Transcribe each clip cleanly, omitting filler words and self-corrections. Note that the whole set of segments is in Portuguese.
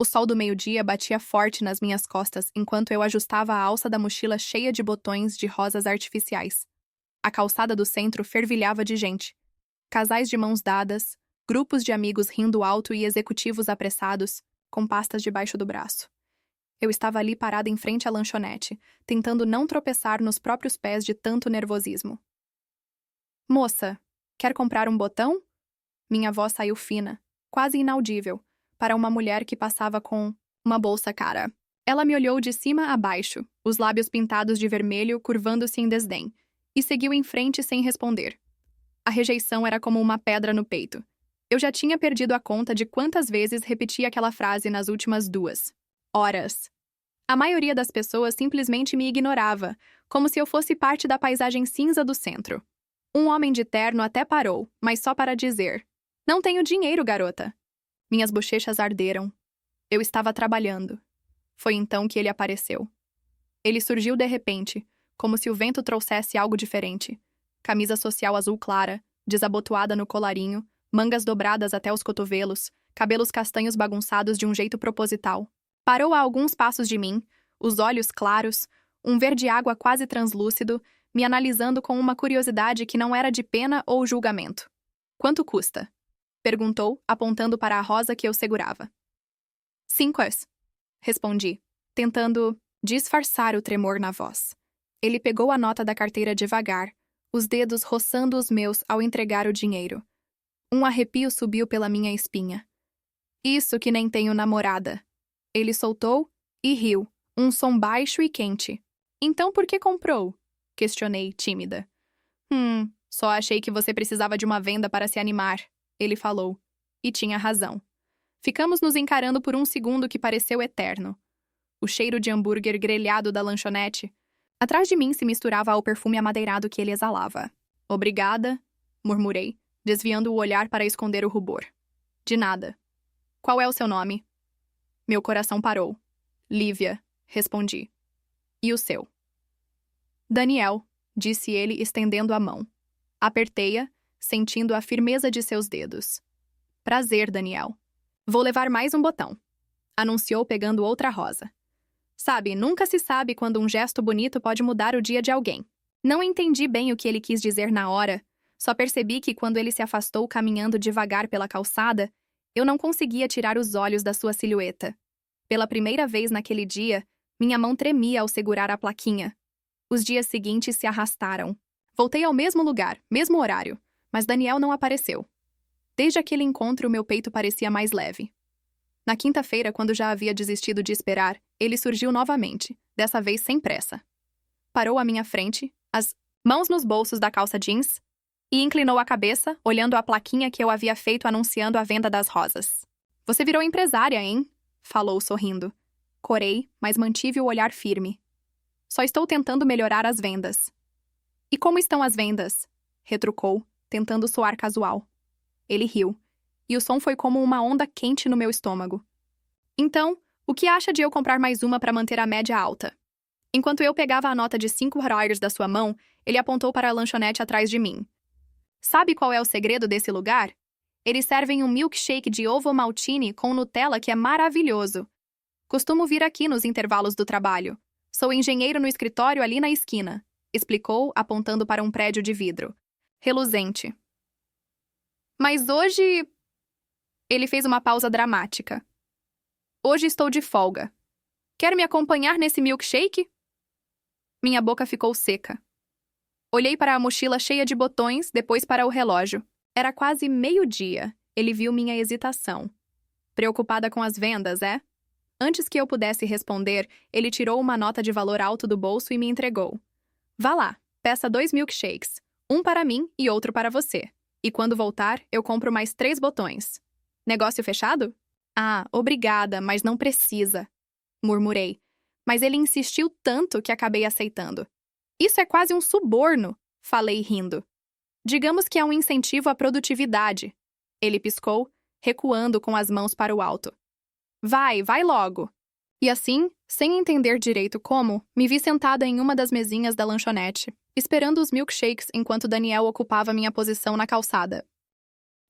O sol do meio-dia batia forte nas minhas costas enquanto eu ajustava a alça da mochila cheia de botões de rosas artificiais. A calçada do centro fervilhava de gente. Casais de mãos dadas, grupos de amigos rindo alto e executivos apressados, com pastas debaixo do braço. Eu estava ali parada em frente à lanchonete, tentando não tropeçar nos próprios pés de tanto nervosismo. Moça, quer comprar um botão? Minha voz saiu fina, quase inaudível, para uma mulher que passava com uma bolsa cara. Ela me olhou de cima a baixo, os lábios pintados de vermelho curvando-se em desdém, e seguiu em frente sem responder. A rejeição era como uma pedra no peito. Eu já tinha perdido a conta de quantas vezes repeti aquela frase nas últimas 2 horas. A maioria das pessoas simplesmente me ignorava, como se eu fosse parte da paisagem cinza do centro. Um homem de terno até parou, mas só para dizer: "Não tenho dinheiro, garota." Minhas bochechas arderam. Eu estava trabalhando. Foi então que ele apareceu. Ele surgiu de repente, como se o vento trouxesse algo diferente. Camisa social azul clara, desabotoada no colarinho, mangas dobradas até os cotovelos, cabelos castanhos bagunçados de um jeito proposital. Parou a alguns passos de mim, os olhos claros, um verde-água quase translúcido, me analisando com uma curiosidade que não era de pena ou julgamento. "Quanto custa?" perguntou, apontando para a rosa que eu segurava. "5 es", respondi, tentando disfarçar o tremor na voz. Ele pegou a nota da carteira devagar, os dedos roçando os meus ao entregar o dinheiro. Um arrepio subiu pela minha espinha. "Isso que nem tenho namorada." Ele soltou e riu, um som baixo e quente. "Então por que comprou?" questionei, tímida. Só achei que você precisava de uma venda para se animar." Ele falou. E tinha razão. Ficamos nos encarando por um segundo que pareceu eterno. O cheiro de hambúrguer grelhado da lanchonete. Atrás de mim se misturava ao perfume amadeirado que ele exalava. "Obrigada", murmurei, desviando o olhar para esconder o rubor. "De nada. Qual é o seu nome?" Meu coração parou. "Lívia", respondi. "E o seu?" "Daniel", disse ele estendendo a mão. Apertei-a, sentindo a firmeza de seus dedos. "Prazer, Daniel." "Vou levar mais um botão", anunciou pegando outra rosa. Sabe, nunca se sabe quando um gesto bonito pode mudar o dia de alguém. Não entendi bem o que ele quis dizer na hora, só percebi que quando ele se afastou caminhando devagar pela calçada, eu não conseguia tirar os olhos da sua silhueta. Pela primeira vez naquele dia, minha mão tremia ao segurar a plaquinha. Os dias seguintes se arrastaram. Voltei ao mesmo lugar, mesmo horário, mas Daniel não apareceu. Desde aquele encontro, meu peito parecia mais leve. Na quinta-feira, quando já havia desistido de esperar, ele surgiu novamente, dessa vez sem pressa. Parou à minha frente, as mãos nos bolsos da calça jeans, e inclinou a cabeça, olhando a plaquinha que eu havia feito anunciando a venda das rosas. "Você virou empresária, hein?" falou sorrindo. Corei, mas mantive o olhar firme. "Só estou tentando melhorar as vendas." "E como estão as vendas?" retrucou, tentando soar casual. Ele riu, e o som foi como uma onda quente no meu estômago. "Então, o que acha de eu comprar mais uma para manter a média alta?" Enquanto eu pegava a nota de 5 reais da sua mão, ele apontou para a lanchonete atrás de mim. "Sabe qual é o segredo desse lugar? Eles servem um milkshake de ovo maltine com Nutella que é maravilhoso. Costumo vir aqui nos intervalos do trabalho. Sou engenheiro no escritório ali na esquina", explicou, apontando para um prédio de vidro. Reluzente. "Mas hoje..." Ele fez uma pausa dramática. "Hoje estou de folga. Quer me acompanhar nesse milkshake?" Minha boca ficou seca. Olhei para a mochila cheia de botões, depois para o relógio. Era quase meio-dia. Ele viu minha hesitação. "Preocupada com as vendas, é?" Antes que eu pudesse responder, ele tirou uma nota de valor alto do bolso e me entregou. "Vá lá, peça 2 milkshakes. Um para mim e outro para você. E quando voltar, eu compro mais 3 botões. Negócio fechado?" "Ah, obrigada, mas não precisa", murmurei. Mas ele insistiu tanto que acabei aceitando. "Isso é quase um suborno", falei rindo. "Digamos que é um incentivo à produtividade." Ele piscou, recuando com as mãos para o alto. Vai logo." E assim, sem entender direito como, me vi sentada em uma das mesinhas da lanchonete, esperando os milkshakes enquanto Daniel ocupava minha posição na calçada.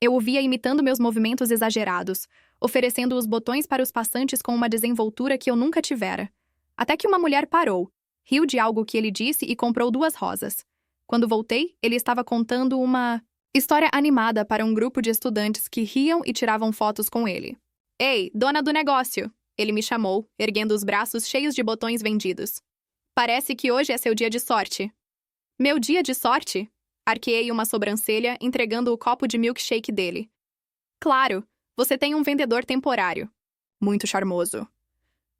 Eu o via imitando meus movimentos exagerados, oferecendo os botões para os passantes com uma desenvoltura que eu nunca tivera. Até que uma mulher parou, riu de algo que ele disse e comprou 2 rosas. Quando voltei, ele estava contando uma história animada para um grupo de estudantes que riam e tiravam fotos com ele. Ei, dona do negócio! Ele me chamou, erguendo os braços cheios de botões vendidos. Parece que hoje é seu dia de sorte. Meu dia de sorte? Arqueei uma sobrancelha, entregando o copo de milkshake dele. Claro, você tem um vendedor temporário. Muito charmoso.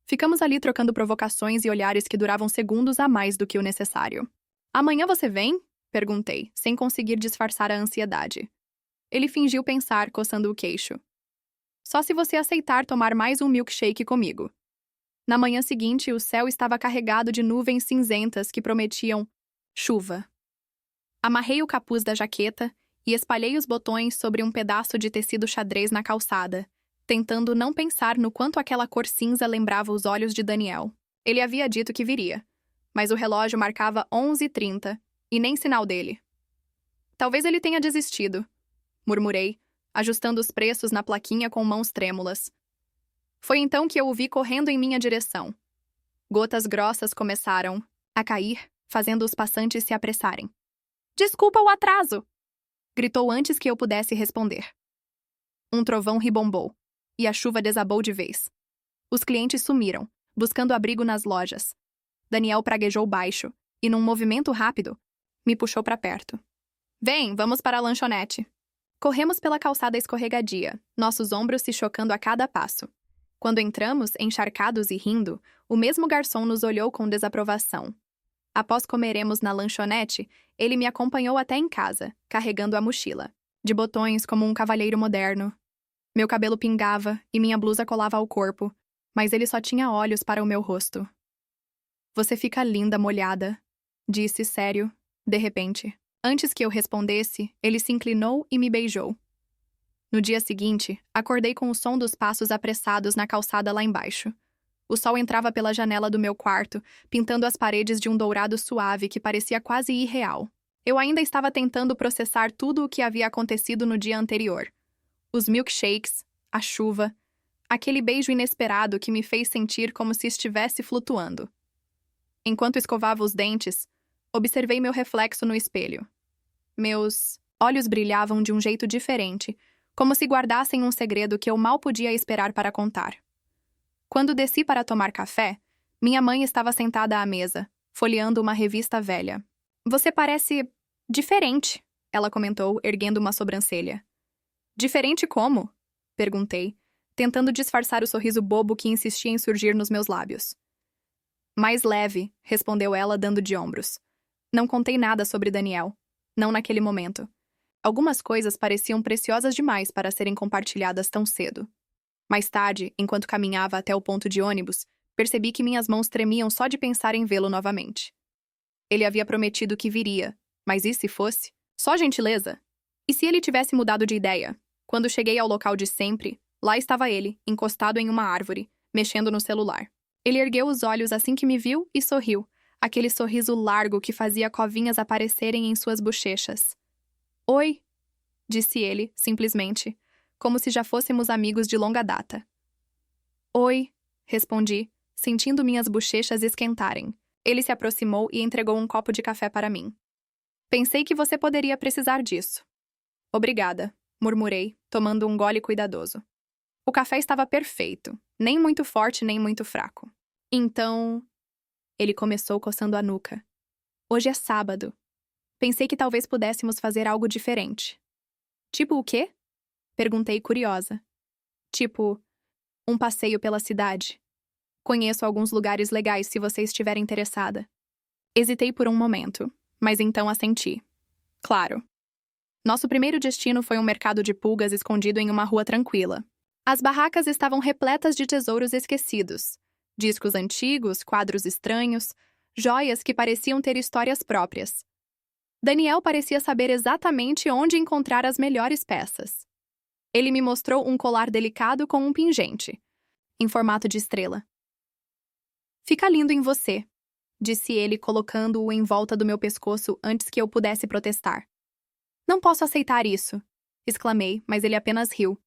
Ficamos ali trocando provocações e olhares que duravam segundos a mais do que o necessário. Amanhã você vem? Perguntei, sem conseguir disfarçar a ansiedade. Ele fingiu pensar, coçando o queixo. Só se você aceitar tomar mais um milkshake comigo. Na manhã seguinte, o céu estava carregado de nuvens cinzentas que prometiam chuva. Amarrei o capuz da jaqueta e espalhei os botões sobre um pedaço de tecido xadrez na calçada, tentando não pensar no quanto aquela cor cinza lembrava os olhos de Daniel. Ele havia dito que viria, mas o relógio marcava 11h30 e nem sinal dele. Talvez ele tenha desistido, murmurei, ajustando os preços na plaquinha com mãos trêmulas. Foi então que eu o vi correndo em minha direção. Gotas grossas começaram a cair, fazendo os passantes se apressarem. Desculpa o atraso! Gritou antes que eu pudesse responder. Um trovão ribombou, e a chuva desabou de vez. Os clientes sumiram, buscando abrigo nas lojas. Daniel praguejou baixo, e num movimento rápido, me puxou para perto. Vem, vamos para a lanchonete. Corremos pela calçada escorregadia, nossos ombros se chocando a cada passo. Quando entramos, encharcados e rindo, o mesmo garçom nos olhou com desaprovação. Após comeremos na lanchonete, ele me acompanhou até em casa, carregando a mochila, de botões como um cavalheiro moderno. Meu cabelo pingava e minha blusa colava ao corpo, mas ele só tinha olhos para o meu rosto. Você fica linda molhada, disse sério, de repente. Antes que eu respondesse, ele se inclinou e me beijou. No dia seguinte, acordei com o som dos passos apressados na calçada lá embaixo. O sol entrava pela janela do meu quarto, pintando as paredes de um dourado suave que parecia quase irreal. Eu ainda estava tentando processar tudo o que havia acontecido no dia anterior. Os milkshakes, a chuva, aquele beijo inesperado que me fez sentir como se estivesse flutuando. Enquanto escovava os dentes, observei meu reflexo no espelho. Meus olhos brilhavam de um jeito diferente, como se guardassem um segredo que eu mal podia esperar para contar. Quando desci para tomar café, minha mãe estava sentada à mesa, folheando uma revista velha. Você parece diferente, ela comentou, erguendo uma sobrancelha. Diferente como? Perguntei, tentando disfarçar o sorriso bobo que insistia em surgir nos meus lábios. Mais leve, respondeu ela, dando de ombros. Não contei nada sobre Daniel. Não naquele momento. Algumas coisas pareciam preciosas demais para serem compartilhadas tão cedo. Mais tarde, enquanto caminhava até o ponto de ônibus, percebi que minhas mãos tremiam só de pensar em vê-lo novamente. Ele havia prometido que viria, mas e se fosse? Só gentileza? E se ele tivesse mudado de ideia? Quando cheguei ao local de sempre, lá estava ele, encostado em uma árvore, mexendo no celular. Ele ergueu os olhos assim que me viu e sorriu, aquele sorriso largo que fazia covinhas aparecerem em suas bochechas. Oi, disse ele, simplesmente, como se já fôssemos amigos de longa data. Oi, respondi, sentindo minhas bochechas esquentarem. Ele se aproximou e entregou um copo de café para mim. Pensei que você poderia precisar disso. Obrigada, murmurei, tomando um gole cuidadoso. O café estava perfeito, nem muito forte nem muito fraco. Então... Ele começou coçando a nuca. Hoje é sábado. Pensei que talvez pudéssemos fazer algo diferente. Tipo o quê? Perguntei curiosa. Tipo, um passeio pela cidade. Conheço alguns lugares legais se você estiver interessada. Hesitei por um momento, mas então assenti. Claro. Nosso primeiro destino foi um mercado de pulgas escondido em uma rua tranquila. As barracas estavam repletas de tesouros esquecidos. Discos antigos, quadros estranhos, joias que pareciam ter histórias próprias. Daniel parecia saber exatamente onde encontrar as melhores peças. Ele me mostrou um colar delicado com um pingente, em formato de estrela. Fica lindo em você, disse ele, colocando-o em volta do meu pescoço antes que eu pudesse protestar. Não posso aceitar isso. exclamei, mas ele apenas riu.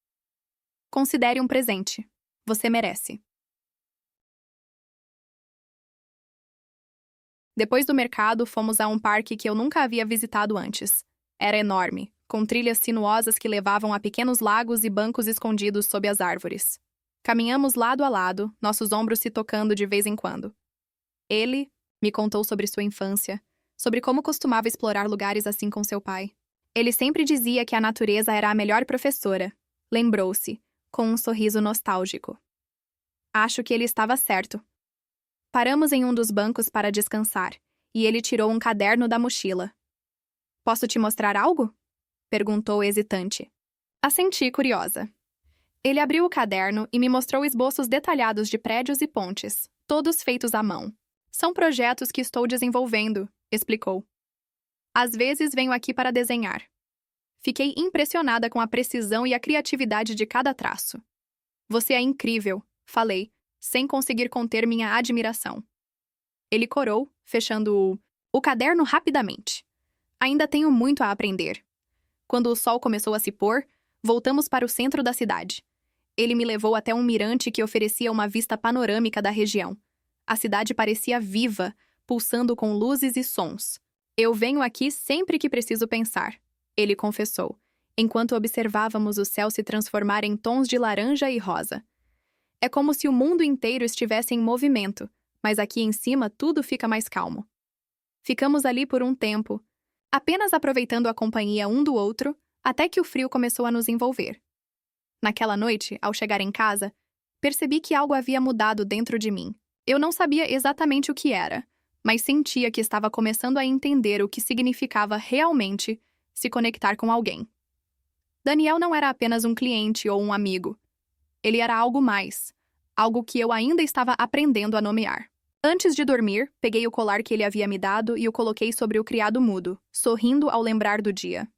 Considere um presente. Você merece. Depois do mercado, fomos a um parque que eu nunca havia visitado antes. Era enorme, com trilhas sinuosas que levavam a pequenos lagos e bancos escondidos sob as árvores. Caminhamos lado a lado, nossos ombros se tocando de vez em quando. Ele me contou sobre sua infância, sobre como costumava explorar lugares assim com seu pai. Ele sempre dizia que a natureza era a melhor professora. Lembrou-se, com um sorriso nostálgico. Acho que ele estava certo. Paramos em um dos bancos para descansar, e ele tirou um caderno da mochila. Posso te mostrar algo? Perguntou hesitante. Assenti, curiosa. Ele abriu o caderno e me mostrou esboços detalhados de prédios e pontes, todos feitos à mão. São projetos que estou desenvolvendo, explicou. Às vezes venho aqui para desenhar. Fiquei impressionada com a precisão e a criatividade de cada traço. Você é incrível, falei, sem conseguir conter minha admiração. Ele corou, fechando o caderno rapidamente. Ainda tenho muito a aprender. Quando o sol começou a se pôr, voltamos para o centro da cidade. Ele me levou até um mirante que oferecia uma vista panorâmica da região. A cidade parecia viva, pulsando com luzes e sons. Eu venho aqui sempre que preciso pensar, ele confessou, enquanto observávamos o céu se transformar em tons de laranja e rosa. É como se o mundo inteiro estivesse em movimento, mas aqui em cima tudo fica mais calmo. Ficamos ali por um tempo, apenas aproveitando a companhia um do outro, até que o frio começou a nos envolver. Naquela noite, ao chegar em casa, percebi que algo havia mudado dentro de mim. Eu não sabia exatamente o que era, mas sentia que estava começando a entender o que significava realmente se conectar com alguém. Daniel não era apenas um cliente ou um amigo. Ele era algo mais, algo que eu ainda estava aprendendo a nomear. Antes de dormir, peguei o colar que ele havia me dado e o coloquei sobre o criado mudo, sorrindo ao lembrar do dia.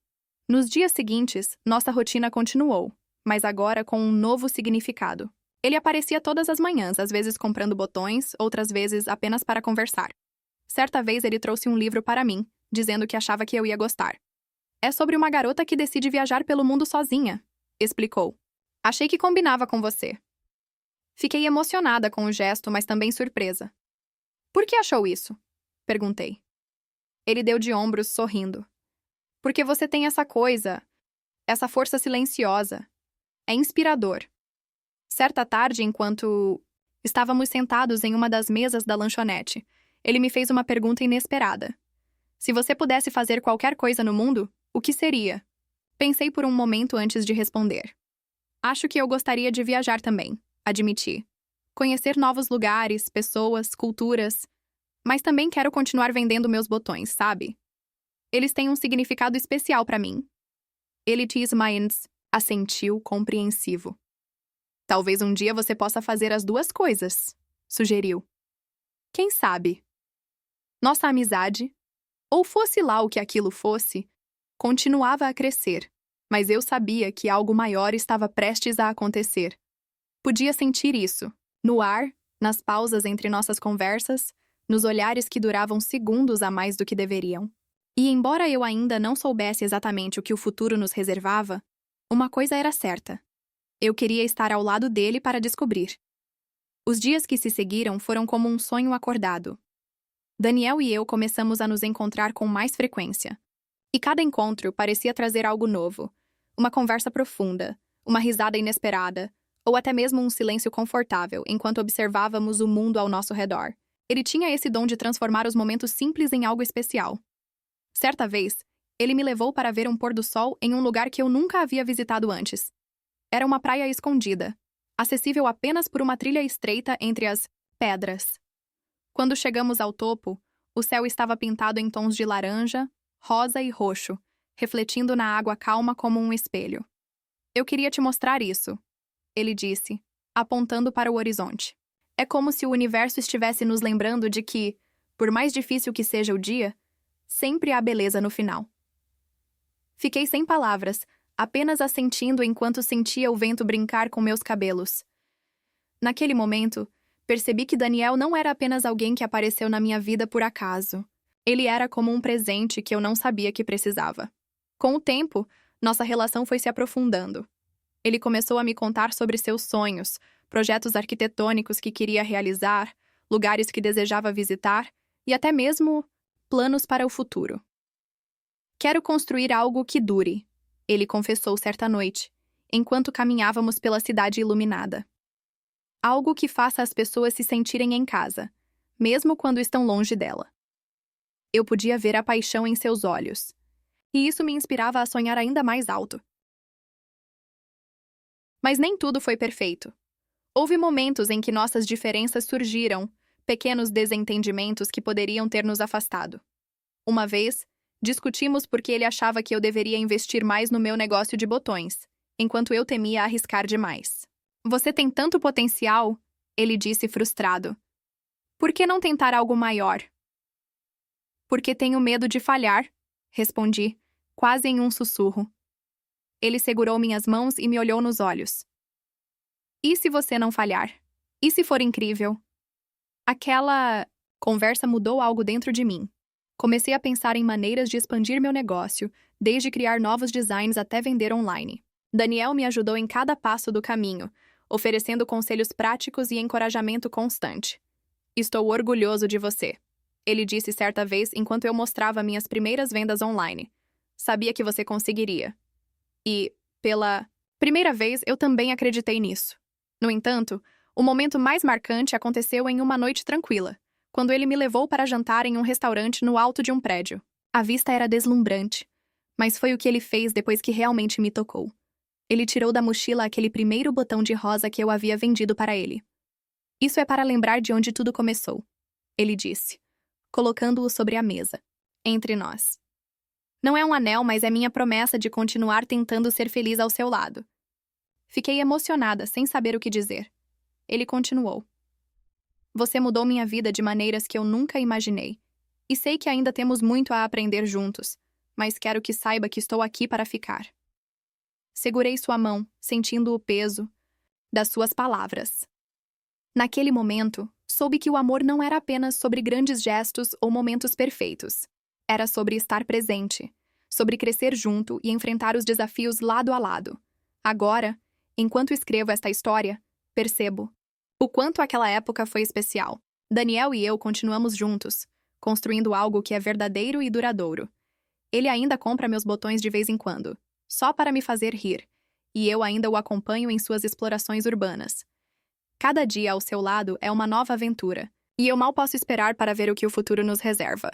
Nos dias seguintes, nossa rotina continuou, mas agora com um novo significado. Ele aparecia todas as manhãs, às vezes comprando botões, outras vezes apenas para conversar. Certa vez ele trouxe um livro para mim, dizendo que achava que eu ia gostar. É sobre uma garota que decide viajar pelo mundo sozinha, explicou. Achei que combinava com você. Fiquei emocionada com o gesto, mas também surpresa. Por que achou isso? Perguntei. Ele deu de ombros, sorrindo. Porque você tem essa coisa, essa força silenciosa. É inspirador. Certa tarde, enquanto estávamos sentados em uma das mesas da lanchonete, ele me fez uma pergunta inesperada. Se você pudesse fazer qualquer coisa no mundo, o que seria? Pensei por um momento antes de responder. Acho que eu gostaria de viajar também, admiti. Conhecer novos lugares, pessoas, culturas. Mas também quero continuar vendendo meus botões, sabe? Eles têm um significado especial para mim. Ele assentiu compreensivo. Talvez um dia você possa fazer as duas coisas, sugeriu. Quem sabe? Nossa amizade, ou fosse lá o que aquilo fosse, continuava a crescer, mas eu sabia que algo maior estava prestes a acontecer. Podia sentir isso, no ar, nas pausas entre nossas conversas, nos olhares que duravam segundos a mais do que deveriam. E embora eu ainda não soubesse exatamente o que o futuro nos reservava, uma coisa era certa. Eu queria estar ao lado dele para descobrir. Os dias que se seguiram foram como um sonho acordado. Daniel e eu começamos a nos encontrar com mais frequência. E cada encontro parecia trazer algo novo. Uma conversa profunda, uma risada inesperada, ou até mesmo um silêncio confortável enquanto observávamos o mundo ao nosso redor. Ele tinha esse dom de transformar os momentos simples em algo especial. Certa vez, ele me levou para ver um pôr do sol em um lugar que eu nunca havia visitado antes. Era uma praia escondida, acessível apenas por uma trilha estreita entre as pedras. Quando chegamos ao topo, o céu estava pintado em tons de laranja, rosa e roxo, refletindo na água calma como um espelho. Eu queria te mostrar isso, ele disse, apontando para o horizonte. É como se o universo estivesse nos lembrando de que, por mais difícil que seja o dia, sempre há beleza no final. Fiquei sem palavras, apenas assentindo enquanto sentia o vento brincar com meus cabelos. Naquele momento, percebi que Daniel não era apenas alguém que apareceu na minha vida por acaso. Ele era como um presente que eu não sabia que precisava. Com o tempo, Nossa relação foi se aprofundando. Ele começou a me contar sobre seus sonhos, projetos arquitetônicos que queria realizar, lugares que desejava visitar e até mesmo planos para o futuro. Quero construir algo que dure, ele confessou certa noite, enquanto caminhávamos pela cidade iluminada. Algo que faça as pessoas se sentirem em casa, mesmo quando estão longe dela. Eu podia ver a paixão em seus olhos, e isso me inspirava a sonhar ainda mais alto. Mas nem tudo foi perfeito. Houve momentos em que nossas diferenças surgiram, pequenos desentendimentos que poderiam ter nos afastado. Uma vez, discutimos porque ele achava que eu deveria investir mais no meu negócio de botões, enquanto eu temia arriscar demais. Você tem tanto potencial, ele disse frustrado. Por que não tentar algo maior? Porque tenho medo de falhar, respondi, quase em um sussurro. Ele segurou minhas mãos e me olhou nos olhos. E se você não falhar? E se for incrível? Aquela conversa mudou algo dentro de mim. Comecei a pensar em maneiras de expandir meu negócio, desde criar novos designs até vender online. Daniel me ajudou em cada passo do caminho, oferecendo conselhos práticos e encorajamento constante. Estou orgulhoso de você, ele disse certa vez enquanto eu mostrava minhas primeiras vendas online. Sabia que você conseguiria. E, pela primeira vez, eu também acreditei nisso. No entanto, o momento mais marcante aconteceu em uma noite tranquila, quando ele me levou para jantar em um restaurante no alto de um prédio. A vista era deslumbrante, mas foi o que ele fez depois que realmente me tocou. Ele tirou da mochila aquele primeiro botão de rosa que eu havia vendido para ele. Isso é para lembrar de onde tudo começou, ele disse, colocando-o sobre a mesa, entre nós. Não é um anel, mas é minha promessa de continuar tentando ser feliz ao seu lado. Fiquei emocionada, sem saber o que dizer. Ele continuou. Você mudou minha vida de maneiras que eu nunca imaginei. E sei que ainda temos muito a aprender juntos, mas quero que saiba que estou aqui para ficar. Segurei sua mão, sentindo o peso das suas palavras. Naquele momento, soube que o amor não era apenas sobre grandes gestos ou momentos perfeitos. Era sobre estar presente, sobre crescer junto e enfrentar os desafios lado a lado. Agora, enquanto escrevo esta história, percebo o quanto aquela época foi especial. Daniel e eu continuamos juntos, construindo algo que é verdadeiro e duradouro. Ele ainda compra meus botões de vez em quando, só para me fazer rir, e eu ainda o acompanho em suas explorações urbanas. Cada dia ao seu lado é uma nova aventura, e eu mal posso esperar para ver o que o futuro nos reserva.